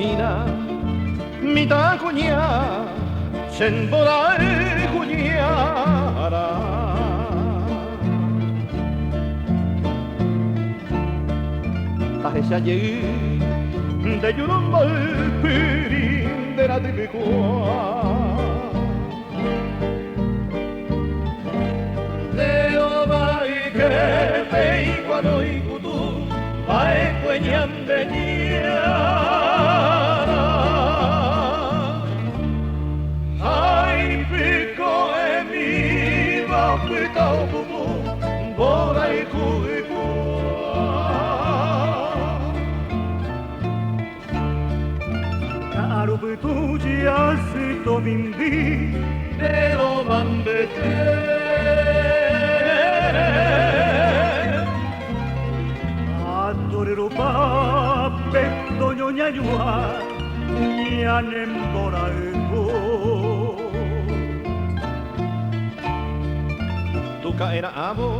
Mina, mita kunya, senborae kunyara. Tahesha ye, de yurumba pirin de la tibikua. De obai que pei cuando ikutu, bae kuenyam de nia. Tujiasito bimbi de lo bambete Atorero pape toño ñayua ñanemboraeko Tu caera amo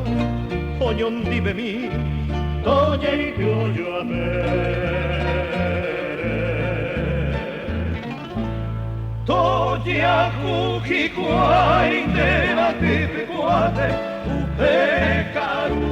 oñon dibe mi toñe y yo a Toya kuki kuai de la tipe kuate upekaru.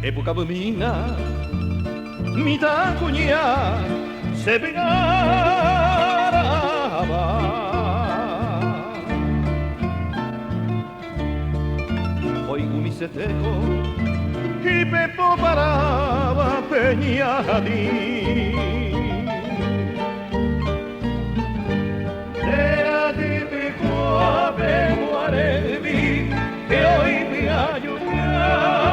Época bumina, mita kunya, se pegaba. Hoy gumisetejo, y pepo paraba peñadín. Era típico ave muarevi, que hoy me ayudaba.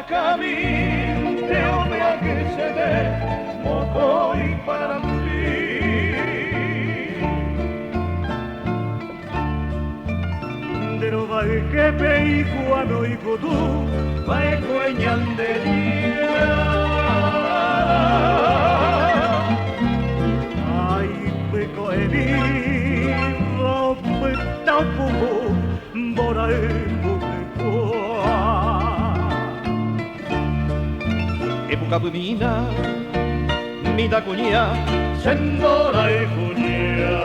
Camino de hombre a que se dé mocoy para mí. De no va que pei cuando y tú Va cueñan de día. Ay, peco e vivo, tampoco boraemo Época bumina, mita kunya, sendora e kunya.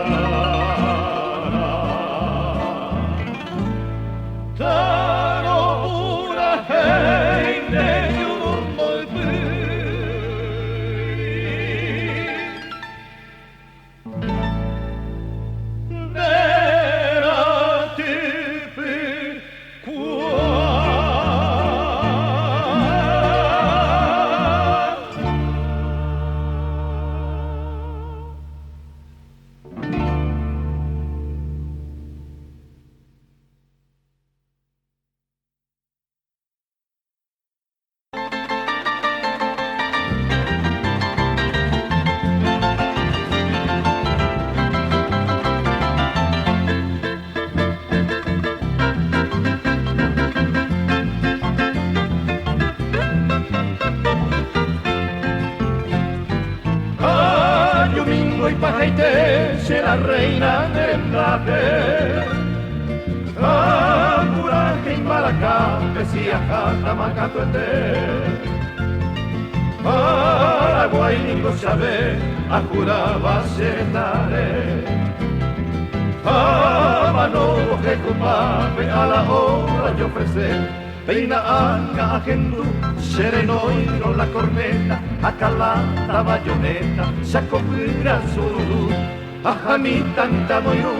Taro ura hei de yurumbo Pajaite será reina del rape. Agura que Malacá, decía Jata Macatuete. Paraguay ningo sabe, Agura va a senare. Mano que comame a la hora de ofrecer, peina anga agendu, sereno y la corneta, acalata bayoneta, sacopira sururu, ajami tanta moiru,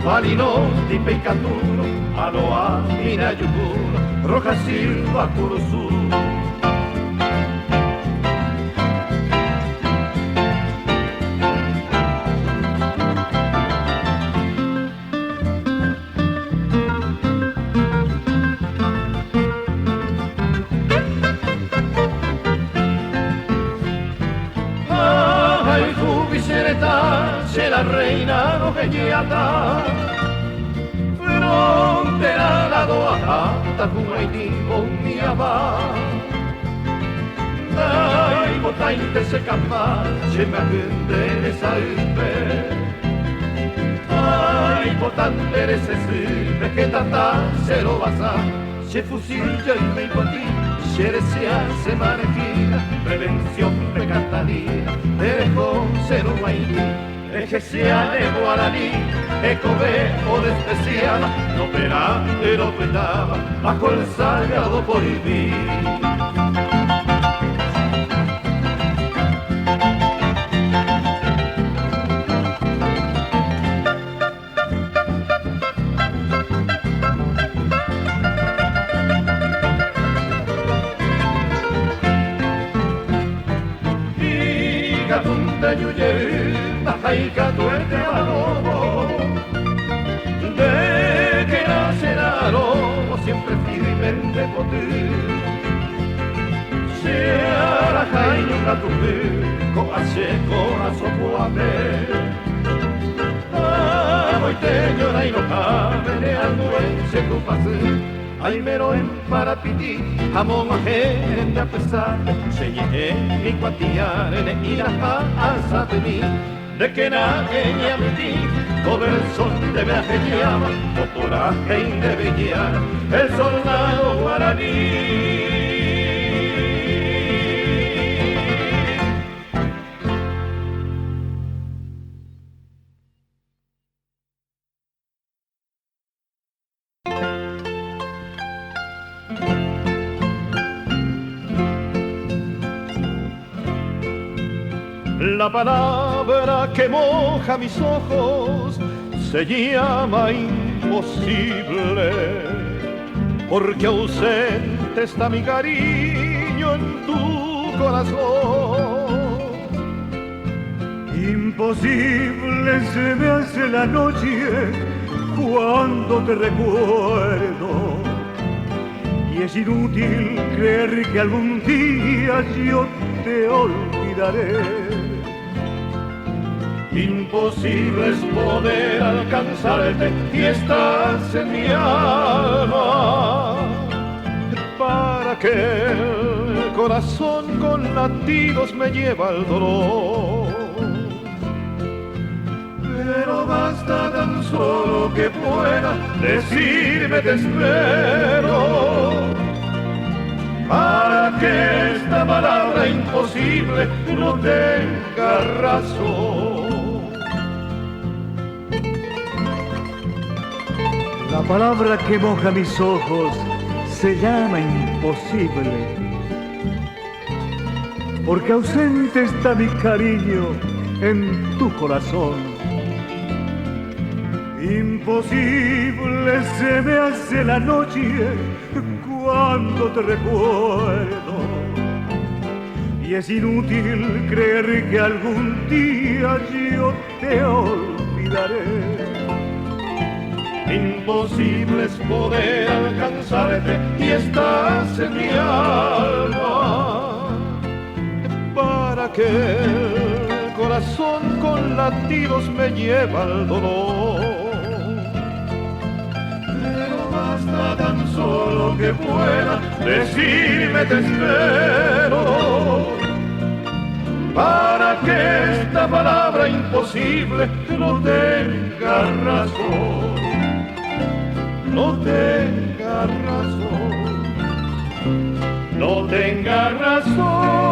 valino di peicaturo, aloa mina yuguro, roja silva curusu. Se la reina no vegliata frontera la doata come dico mia va dai botainte se campa se me agende de salve ai botante de se sirve que tata se lo basa se fusillo y me encontré se manejina prevención pecatanina dejo cero guaini que sea de guaraní, ecove o despreciada, no verá, pero cuidaba, bajo el sagrado prohibir. Tajaika tuerte balobo, de que nacerá lobo siempre firmemente potir. Se hará jaino catupe, coache corazón puape. Moiteño na inocabe, ne almuense tu pase. Ay mero en parapiti, jamón ajén de apesar, se llegue mi cuatiare de ir a mí. De que nadie a ti, todo el sol de viaje llama, o coraje y de bellar, el soldado guaraní. La palabra que moja mis ojos se llama imposible, porque ausente está mi cariño en tu corazón. Imposible se me hace la noche cuando te recuerdo, y es inútil creer que algún día yo te olvidaré. Imposible es poder alcanzarte y estás en mi alma, para que el corazón con latidos me lleva al dolor. Pero basta tan solo que pueda decirme te espero, para que esta palabra imposible no tenga razón. La palabra que moja mis ojos se llama imposible, porque ausente está mi cariño en tu corazón. Imposible se me hace la noche cuando te recuerdo, y es inútil creer que algún día yo te olvidaré. Imposible es poder alcanzarte y estás en mi alma, para que el corazón con latidos me lleva al dolor. Pero basta tan solo que pueda decirme te espero, para que esta palabra imposible no tenga razón. No tenga razón, no tenga razón.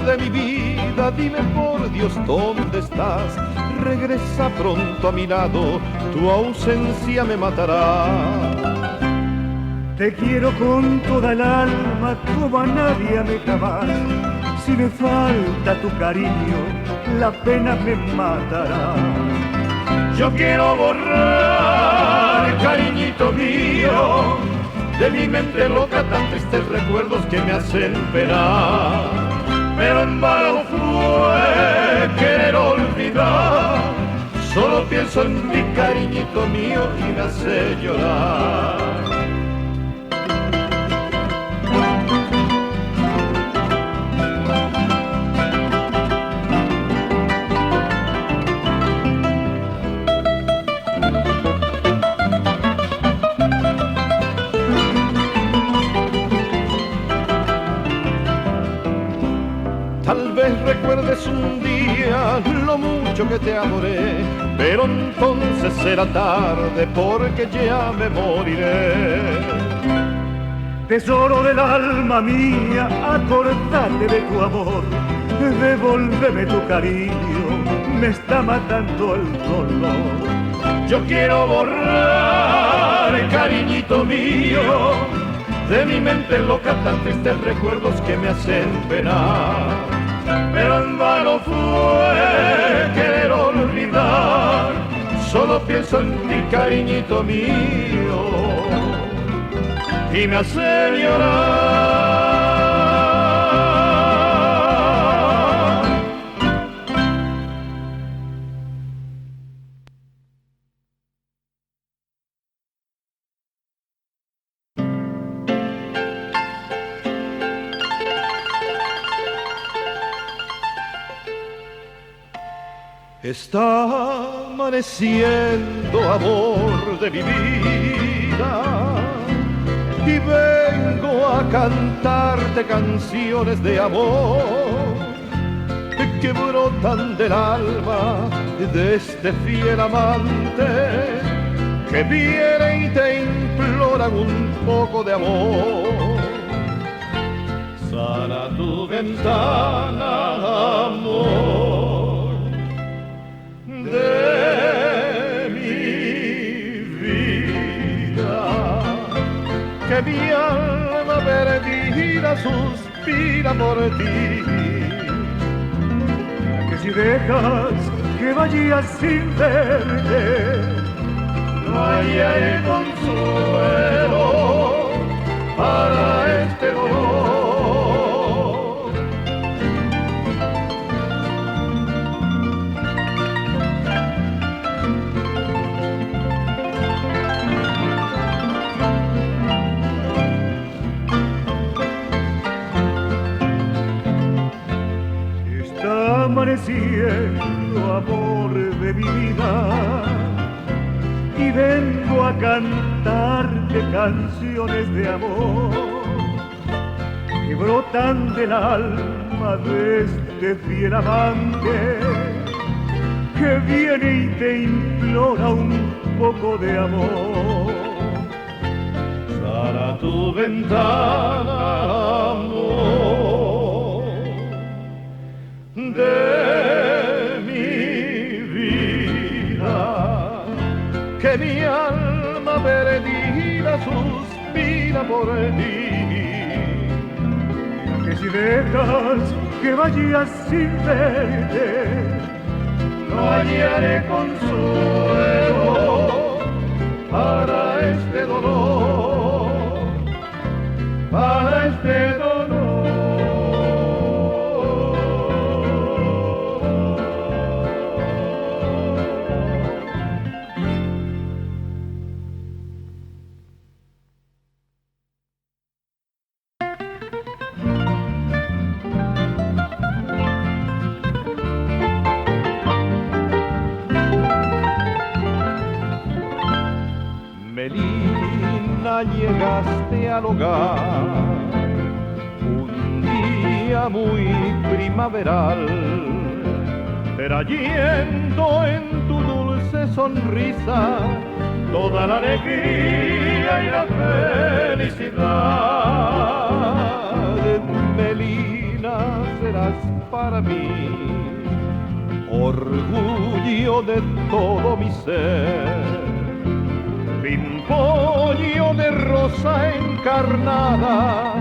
de mi vida, dime por Dios dónde estás. Regresa pronto a mi lado, tu ausencia me matará. Te quiero con toda el alma, como a nadie amé jamás. Si me falta tu cariño, la pena me matará. Yo quiero borrar, cariñito mío, de mi mente loca tan tristes recuerdos que me hacen penar. Pero en vano fue querer olvidar, solo pienso en mi cariñito mío y me hace llorar. Tal vez recuerdes un día lo mucho que te adoré, pero entonces será tarde porque ya me moriré. Tesoro del alma mía, acordate de tu amor, devuélveme tu cariño, me está matando el dolor. Yo quiero borrar, cariñito mío, de mi mente loca tan tristes recuerdos que me hacen penar. Pero en vano fue querer olvidar, solo pienso en ti, cariñito mío, y me hace llorar. Está amaneciendo, amor de mi vida, y vengo a cantarte canciones de amor que brotan del alma de este fiel amante que viene y te implora un poco de amor. Sana tu ventana, amor, de mi vida, que mi alma perdida suspira por ti. Que si dejas que vaya sin verte, no hallaré consuelo para este dolor. Amaneciendo, amor de mi vida, y vengo a cantarte canciones de amor que brotan del alma de este fiel amante que viene y te implora un poco de amor. Sana tu ventana, amor, de mi vida, que mi alma perdida suspira por ti. Que si dejas que vaya sin verte, no hallaré consuelo para este dolor, para este dolor. Melina, llegaste al hogar un día muy primaveral, trayendo en tu dulce sonrisa toda la alegría y la felicidad. Melina, serás para mí, orgullo de todo mi ser, pimpollo de rosa encarnada,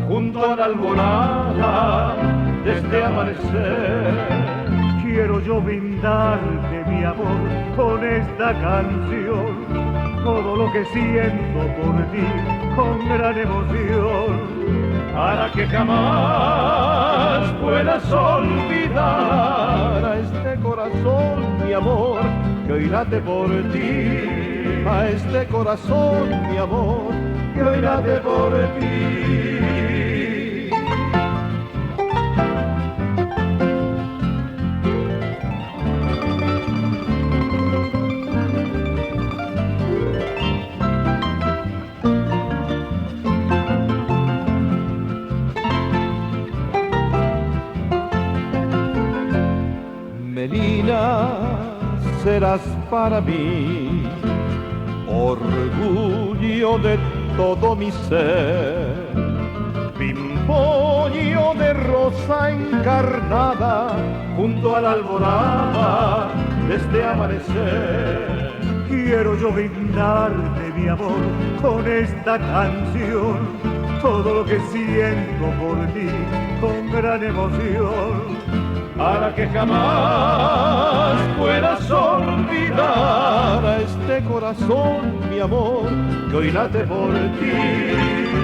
junto a la alborada de este amanecer. Quiero yo brindarte mi amor con esta canción, todo lo que siento por ti con gran emoción, para que jamás puedas olvidar a este corazón, mi amor, que hoy late por ti, a este corazón, mi amor, que hoy late por ti. Melina, serás para mí orgullo de todo mi ser, pimpollo de rosa encarnada, junto a la alborada de este amanecer. Quiero yo brindarte mi amor con esta canción, todo lo que siento por ti con gran emoción, para que jamás puedas olvidar a este corazón, mi amor, que hoy late por ti,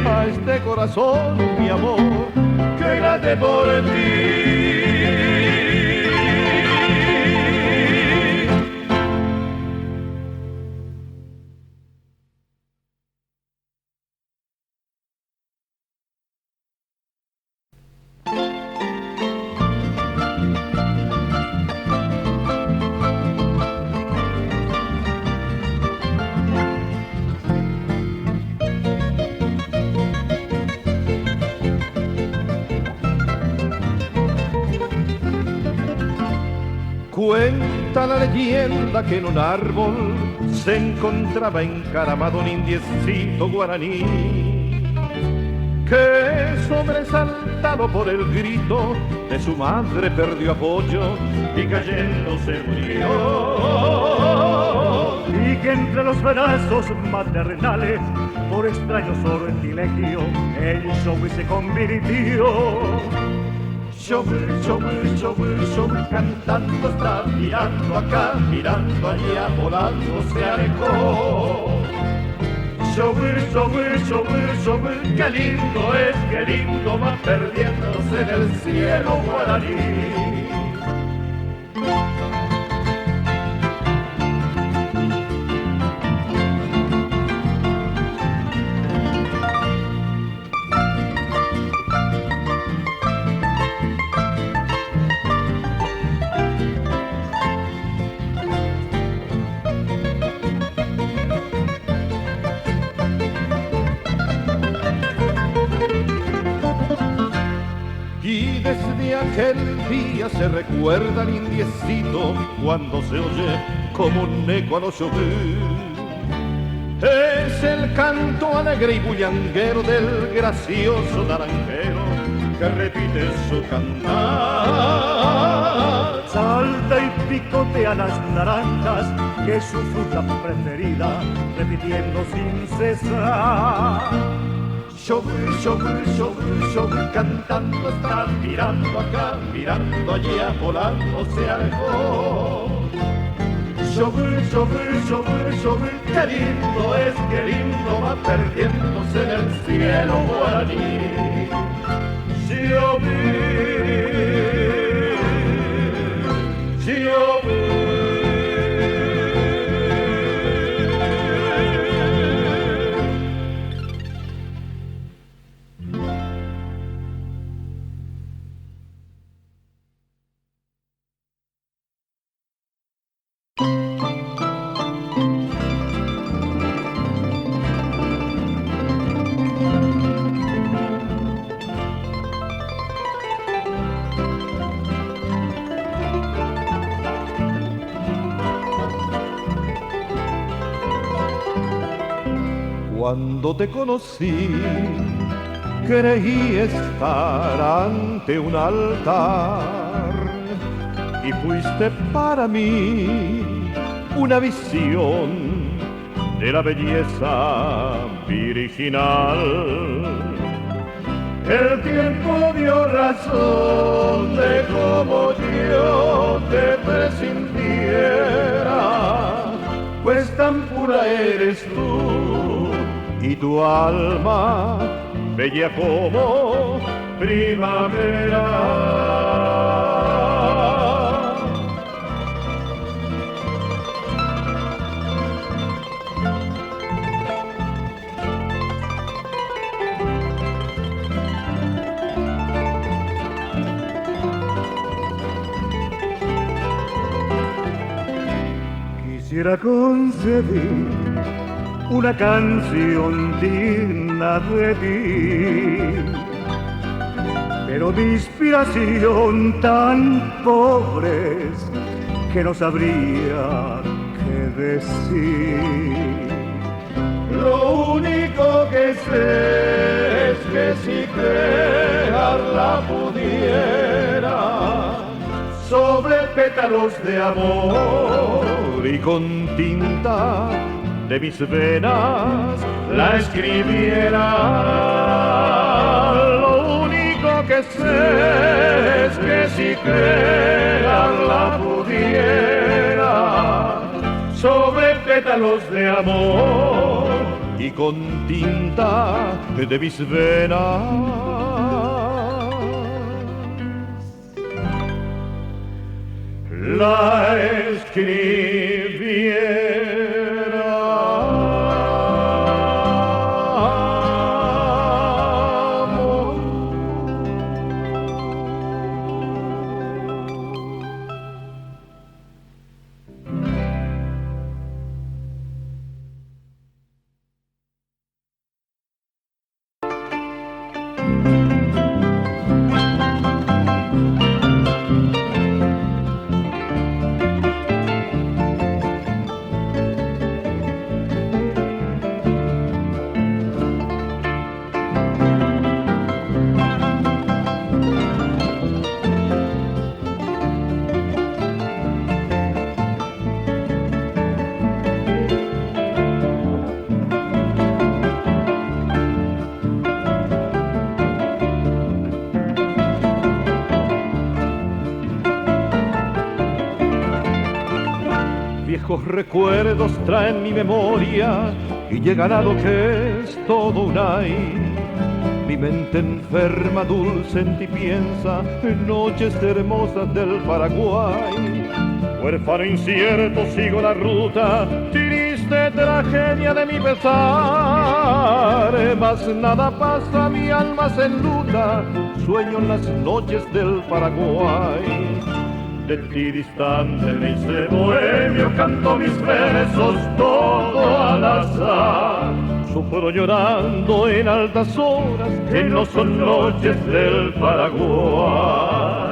a este corazón, mi amor, que hoy late por ti. Cuenta la leyenda que en un árbol se encontraba encaramado un indiecito guaraní, que sobresaltado por el grito de su madre perdió apoyo y cayendo se murió. Y que entre los brazos maternales, por extraño sortilegio, en Showy se convirtió. Showy, cantando está, mirando acá, mirando allá, volando se alejó. Showy, qué lindo va perdiéndose en el cielo guaraní. Y desde aquel día se recuerda al indiecito cuando se oye como un eco a los Showy. Es el canto alegre y bullanguero del gracioso naranjero que repite su cantar. Salta y picotea las naranjas, que es su fruta preferida, repitiendo sin cesar. Showy, cantando está, mirando acá, mirando allá, volando se alejó. Showy, qué lindo va perdiéndose en el cielo guaraní. Showy. Cuando te conocí, creí estar ante un altar y fuiste para mí una visión de la belleza virginal. El tiempo dio razón de cómo yo te presintiera, pues tan pura eres tú y tu alma bella como primavera. Quisiera concebir una canción digna de ti, pero mi inspiración tan pobre es que no sabría qué decir. Lo único que sé es que si crearla pudiera sobre pétalos de amor y con tinta de mis venas la escribiera. Lo único que sé es que si crearla pudiera sobre pétalos de amor y con tinta de mis venas la viejos recuerdos traen mi memoria y llegan a lo que es todo un ay. Mi mente enferma, dulce en ti piensa en noches hermosas del Paraguay. Huérfano incierto sigo la ruta, triste tragedia de mi pesar. Mas nada pasa, mi alma se enluta, sueño en las noches del Paraguay. De ti distante me hice bohemio, canto mis versos todo al azar. Sufro llorando en altas horas que no son noches del Paraguay.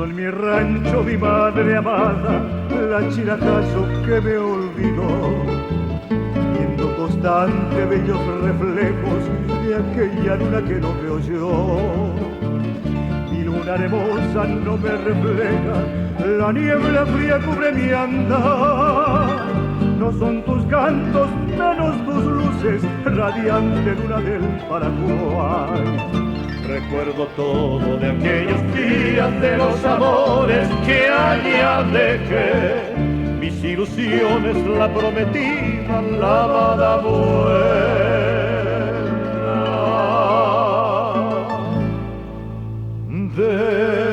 En mi rancho, mi madre amada, la chiracazo que me olvidó, viendo constante bellos reflejos de aquella luna que no veo yo. Mi luna hermosa no me refleja, la niebla fría cubre mi andar. No son tus cantos, menos tus luces, radiante luna del Paraguay. Recuerdo todo de aquellos días, de los amores que allá dejé. Mis ilusiones, la prometida, la amada buena de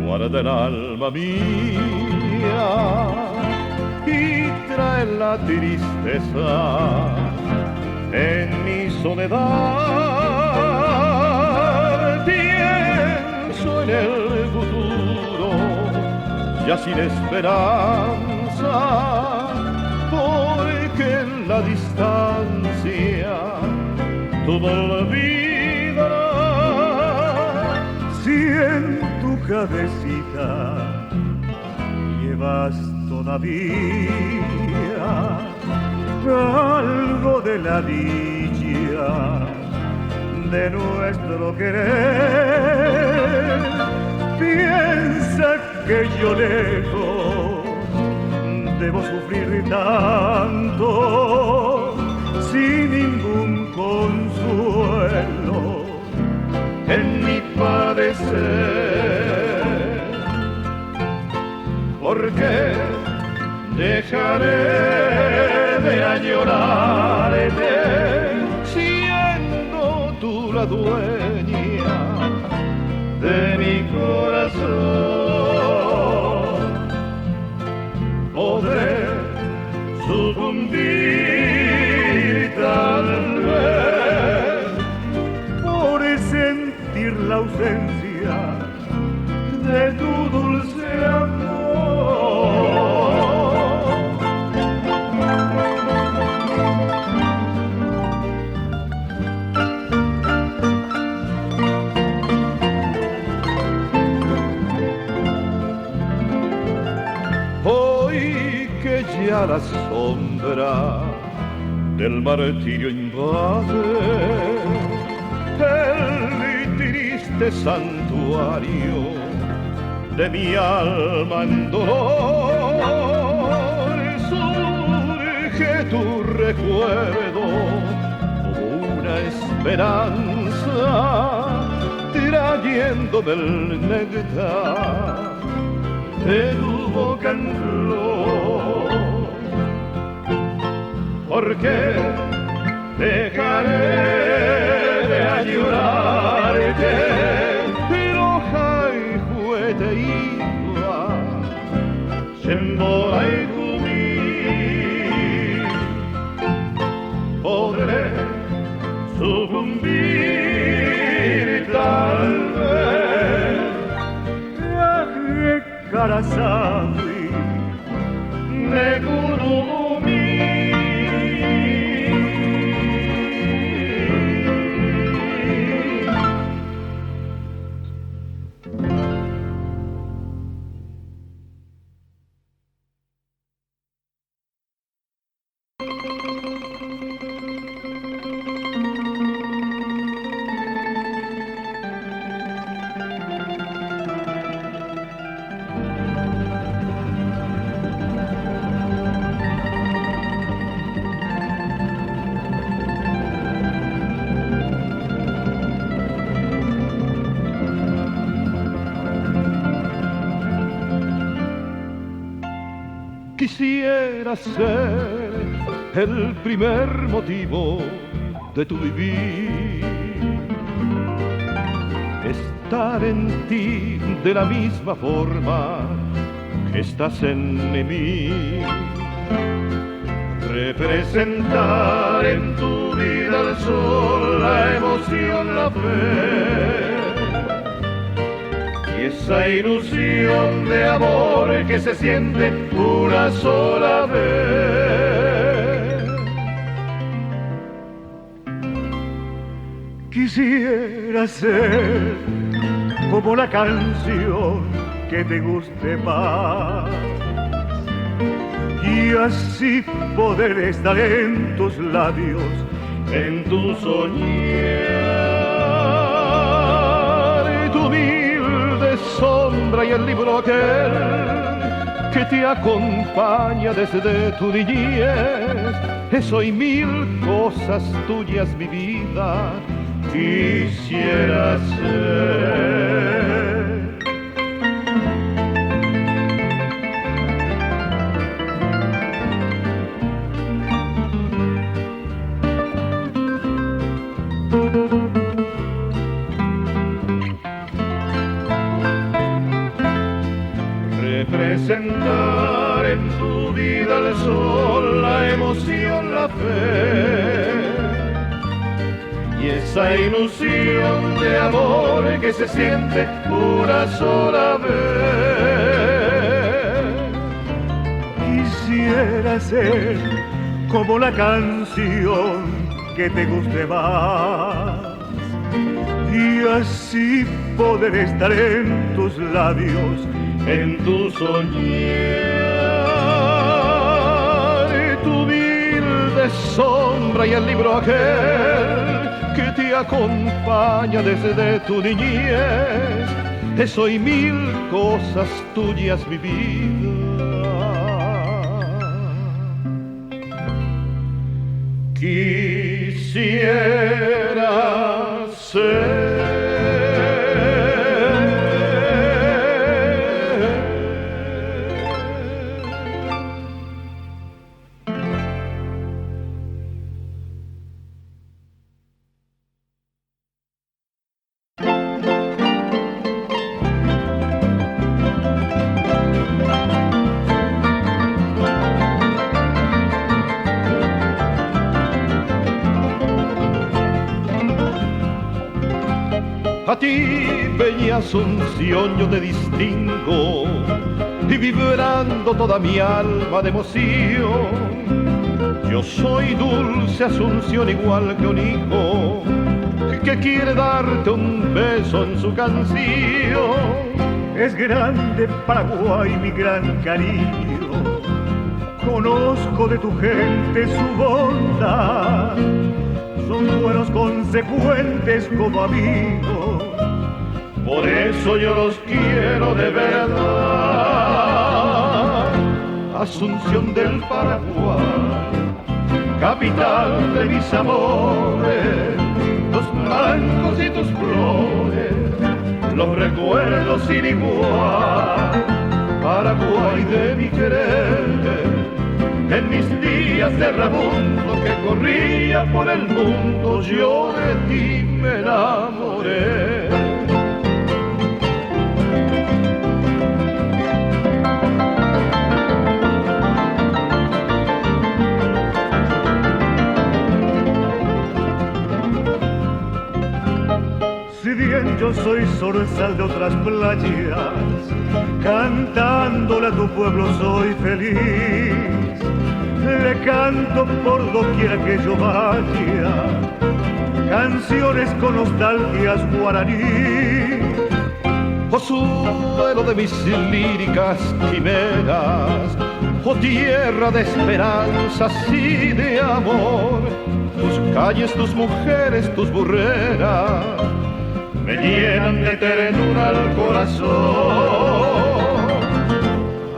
guarda el alma mía y trae la tristeza en mi soledad. Pienso en el futuro, ya sin esperanza, porque en la distancia todo olvidarás. Si en tu cabecita llevas todavía algo de la dicha de nuestro querer, piensa que yo lejos debo sufrir tanto sin ningún consuelo en mi padecer. Porque dejaré de añorarte siendo tú la dueña de mi corazón. Podré sucumbir tal vez por sentir la ausencia de tu dulce amor. Ya la sombra del martirio invade el triste santuario de mi alma en dolor. Surge tu recuerdo como una esperanza, trayéndome el néctar de tu boca en flor. Porque dejaré de añorarte, roja y juguete iba, siendo la podré sucumbir tal vez. Viaje Karasami de Kurumi. Quisiera ser el primer motivo de tu vivir, estar en ti de la misma forma que estás en mí, representar en tu vida el sol, la emoción, la fe, y esa ilusión de amor que se siente una sola vez. Quisiera ser como la canción que te guste más, y así poder estar en tus labios, en tu soñar, tu humilde sombra y el libro aquel que te acompaña desde tu niñez. Eso y mil cosas tuyas, mi vida, quisiera ser. presentar en tu vida el sol, la emoción, la fe y esa ilusión de amor que se siente una sola vez. Quisiera ser como la canción que te guste más y así poder estar en tus labios, en tu soñar, tu humilde sombra y el libro aquel que te acompaña desde tu niñez, eso y mil cosas tuyas, mi vida. Quisiera ser a ti, bella Asunción, yo te distingo y vibrando toda mi alma de emoción. Yo soy dulce Asunción igual que un hijo que quiere darte un beso en su canción. Es grande Paraguay mi gran cariño, conozco de tu gente su bondad, son buenos consecuentes como amigos, por eso yo los quiero de verdad. Asunción del Paraguay, capital de mis amores, tus blancos y tus flores, los recuerdos sin igual. Paraguay de mi querer, en mis días de errabundo que corría por el mundo, yo de ti me enamoré. Si bien yo soy zorzal de otras playas, cantándole a tu pueblo soy feliz. Le canto por doquiera que yo vaya, canciones con nostalgias guaraní. Oh suelo de mis líricas quimeras, oh tierra de esperanzas y de amor, tus calles, tus mujeres, tus burreras me llenan de ternura al corazón.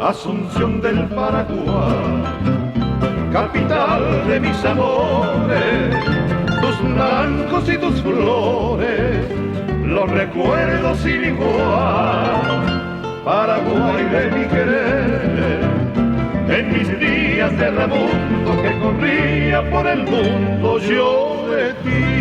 Asunción del Paraguay, capital de mis amores, tus blancos y tus flores, los recuerdos sin igual. Paraguay de mi querer, en mis días de errabundo que corría por el mundo, yo de ti